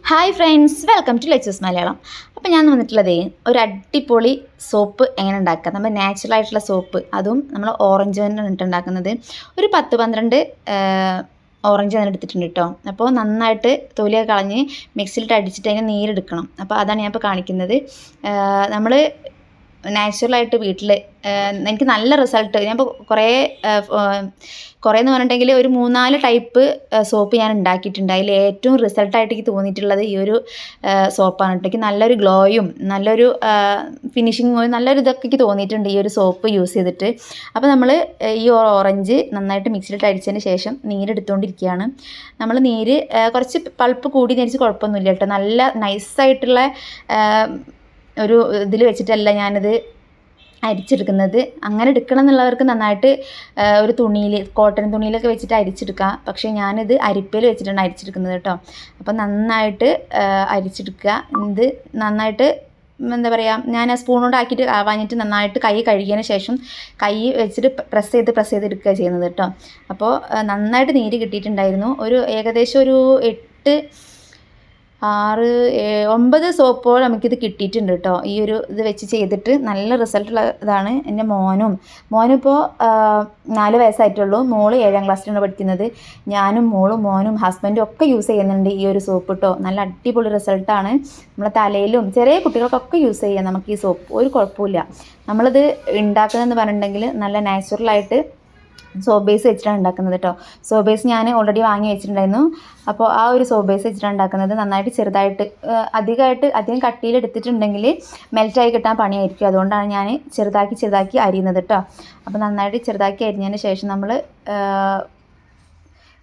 Hi friends, welcome to Lechu's Malayalam. അപ്പോൾ ഞാൻ വന്നിട്ടുള്ളതേ ഒരു അടിപൊളി സോപ്പ് എങ്ങനെ ഉണ്ടാക്കുക. നമ്മൾ നാച്ചുറൽ ആയിട്ടുള്ള സോപ്പ്, അതും നമ്മൾ ഓറഞ്ച് കൊണ്ടാണ് ഉണ്ടാക്കുന്നത്. ഒരു 10-12 ഓറഞ്ച് ഞാൻ എടുത്തിട്ടുണ്ട് കേട്ടോ. അപ്പോൾ നന്നായിട്ട് തൊലിയൊക്കെ കളഞ്ഞ് മിക്സിയിലിട്ട് അടിച്ചിട്ട് അതിന് നീരെടുക്കണം. അപ്പോൾ അതാണ് ഞാൻ ഇപ്പോൾ കാണിക്കുന്നത്. നമ്മൾ നാച്ചുറലായിട്ട് വീട്ടിൽ എനിക്ക് നല്ല റിസൾട്ട് ഞാനിപ്പോൾ കുറേ എന്ന് പറഞ്ഞിട്ടുണ്ടെങ്കിൽ ഒരു 3-4 ടൈപ്പ് സോപ്പ് ഞാൻ ഉണ്ടാക്കിയിട്ടുണ്ട്. അതിൽ ഏറ്റവും റിസൾട്ടായിട്ട് എനിക്ക് തോന്നിയിട്ടുള്ളത് ഈ ഒരു സോപ്പാണ് കേട്ടോ. എനിക്ക് നല്ലൊരു ഗ്ലോയും നല്ലൊരു ഫിനിഷിങ്ങും നല്ലൊരു ഇതൊക്കെ എനിക്ക് തോന്നിയിട്ടുണ്ട് ഈ ഒരു സോപ്പ് യൂസ് ചെയ്തിട്ട്. അപ്പോൾ നമ്മൾ ഈ ഓറഞ്ച് നന്നായിട്ട് മിക്സിയിലിട്ട് അടിച്ചതിന് ശേഷം നീരെടുത്തുകൊണ്ടിരിക്കുകയാണ്. നമ്മൾ നീര് കുറച്ച് പൾപ്പ് കൂടി നേരിച്ച് കുഴപ്പമൊന്നുമില്ല കേട്ടോ. നല്ല നൈസായിട്ടുള്ള ഒരു ഇതിൽ വെച്ചിട്ടല്ല ഞാനിത് അരിച്ചെടുക്കുന്നത്. അങ്ങനെ എടുക്കണം എന്നുള്ളവർക്ക് നന്നായിട്ട് ഒരു തുണിയിൽ, കോട്ടൺ തുണിയിലൊക്കെ വെച്ചിട്ട് അരിച്ചെടുക്കാം. പക്ഷേ ഞാനിത് അരിപ്പയിൽ വെച്ചിട്ടാണ് അരിച്ചെടുക്കുന്നത് കേട്ടോ. അപ്പോൾ നന്നായിട്ട് അരിച്ചെടുക്കുക. ഇത് നന്നായിട്ട് എന്താ പറയുക, ഞാൻ ആ സ്പൂൺ കൊണ്ട് ആക്കിയിട്ട് ആവാഞ്ഞിട്ട് നന്നായിട്ട് കൈ കഴുകിയതിന് ശേഷം കൈ വെച്ചിട്ട് പ്രസ് ചെയ്ത് എടുക്കുക ചെയ്യുന്നത് കേട്ടോ. അപ്പോൾ നന്നായിട്ട് നീര് കിട്ടിയിട്ടുണ്ടായിരുന്നു. ഒരു ഏകദേശം ഒരു 9 സോപ്പോളം നമുക്കിത് കിട്ടിയിട്ടുണ്ട് കേട്ടോ. ഈ ഒരു ഇത് വെച്ച് ചെയ്തിട്ട് നല്ല റിസൾട്ടുള്ള ഇതാണ്. എൻ്റെ മോനിപ്പോൾ 4 വയസ്സായിട്ടുള്ളൂ. മോള് 7ാം ക്ലാസ്സിലാണ് പഠിക്കുന്നത്. ഞാനും മോനും ഹസ്ബൻഡും ഒക്കെ യൂസ് ചെയ്യുന്നുണ്ട് ഈ ഒരു സോപ്പ് കേട്ടോ. നല്ല അടിപൊളി റിസൾട്ടാണ്. നമ്മളെ തലയിലും ചെറിയ കുട്ടികൾക്കൊക്കെ യൂസ് ചെയ്യാം നമുക്ക് ഈ സോപ്പ്, ഒരു കുഴപ്പമില്ല. നമ്മളിത് ഉണ്ടാക്കുന്നതെന്ന് പറഞ്ഞിട്ടുണ്ടെങ്കിൽ നല്ല നാച്ചുറലായിട്ട് സോപ്പ് ബേസ് വെച്ചിട്ടാണ് ഉണ്ടാക്കുന്നത് കേട്ടോ. സോപ്പ് ബേസ് ഞാൻ ഓൾറെഡി വാങ്ങി വെച്ചിട്ടുണ്ടായിരുന്നു. അപ്പോൾ ആ ഒരു സോപ്പ് ബേസ് വെച്ചിട്ടാണ് ഉണ്ടാക്കുന്നത്. നന്നായിട്ട് ചെറുതായിട്ട് അധികം കട്ടിയിൽ എടുത്തിട്ടുണ്ടെങ്കിൽ മെൽറ്റായി കിട്ടാൻ പണിയായിരിക്കും. അതുകൊണ്ടാണ് ഞാൻ ചെറുതാക്കി അരിയുന്നത് കേട്ടോ. അപ്പോൾ നന്നായിട്ട് ചെറുതാക്കി അരിഞ്ഞതിന് ശേഷം നമ്മൾ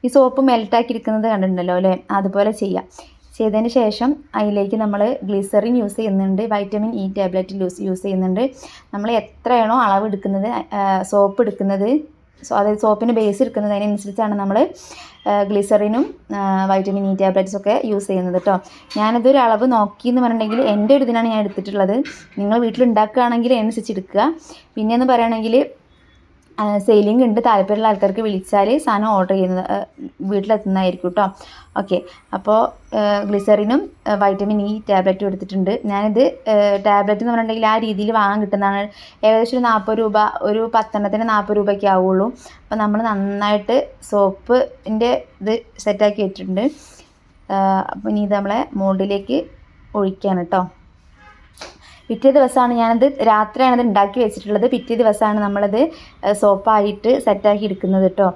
ഈ സോപ്പ് മെൽറ്റാക്കി എടുക്കുന്നത് കണ്ടിട്ടുണ്ടല്ലോ അല്ലേ, അതുപോലെ ചെയ്തതിന് ശേഷം അതിലേക്ക് നമ്മൾ ഗ്ലിസറിൻ യൂസ് ചെയ്യുന്നുണ്ട്, വൈറ്റമിൻ ഇ ടാബ്ലറ്റ് യൂസ് ചെയ്യുന്നുണ്ട്. നമ്മൾ എത്രയാണോ അളവ് എടുക്കുന്നത്, സോപ്പ് എടുക്കുന്നത്, അതായത് സോപ്പിന് ബേസ് എടുക്കുന്നത്, അതിനനുസരിച്ചാണ് നമ്മൾ ഗ്ലിസറിനും വൈറ്റമിൻ ഇ ടാബ്ലറ്റ്സൊക്കെ യൂസ് ചെയ്യുന്നത് കേട്ടോ. ഞാനിതൊരു അളവ് നോക്കി എന്ന് പറഞ്ഞിട്ടുണ്ടെങ്കിൽ എൻ്റെ ഒരു ഇതിനാണ് ഞാൻ എടുത്തിട്ടുള്ളത്. നിങ്ങൾ വീട്ടിൽ ഉണ്ടാക്കുകയാണെങ്കിൽ അതിനനുസരിച്ച് എടുക്കുക. പിന്നെയെന്ന് പറയുകയാണെങ്കിൽ സെയിലിംഗ് ഉണ്ട്, താല്പര്യമുള്ള ആൾക്കാർക്ക് വിളിച്ചാൽ സാധനം ഓർഡർ ചെയ്യുന്നത് വീട്ടിലെത്തുന്നതായിരിക്കും കേട്ടോ. ഓക്കെ, അപ്പോൾ ഗ്ലിസറിനും വൈറ്റമിൻ ഇ ടാബ്ലറ്റും എടുത്തിട്ടുണ്ട്. ഞാനിത് ടാബ്ലറ്റ് എന്ന് പറഞ്ഞിട്ടുണ്ടെങ്കിൽ ആ രീതിയിൽ വാങ്ങാൻ കിട്ടുന്നതാണ്. ഏകദേശം ഒരു 40 രൂപ, ഒരു 10 എണ്ണത്തിന് 40 രൂപയ്ക്ക് ആവുള്ളൂ. അപ്പോൾ നമ്മൾ നന്നായിട്ട് സോപ്പിൻ്റെ ഇത് സെറ്റാക്കി വെച്ചിട്ടുണ്ട്. അപ്പോൾ ഇനി ഇത് നമ്മളെ മോൾഡിലേക്ക് ഒഴിക്കുകയാണ് കേട്ടോ. പിറ്റേ ദിവസമാണ് ഞാനത്, രാത്രിയാണത് ഉണ്ടാക്കി വെച്ചിട്ടുള്ളത്. പിറ്റേ ദിവസമാണ് നമ്മളത് സോപ്പായിട്ട് സെറ്റാക്കി എടുക്കുന്നത് കേട്ടോ.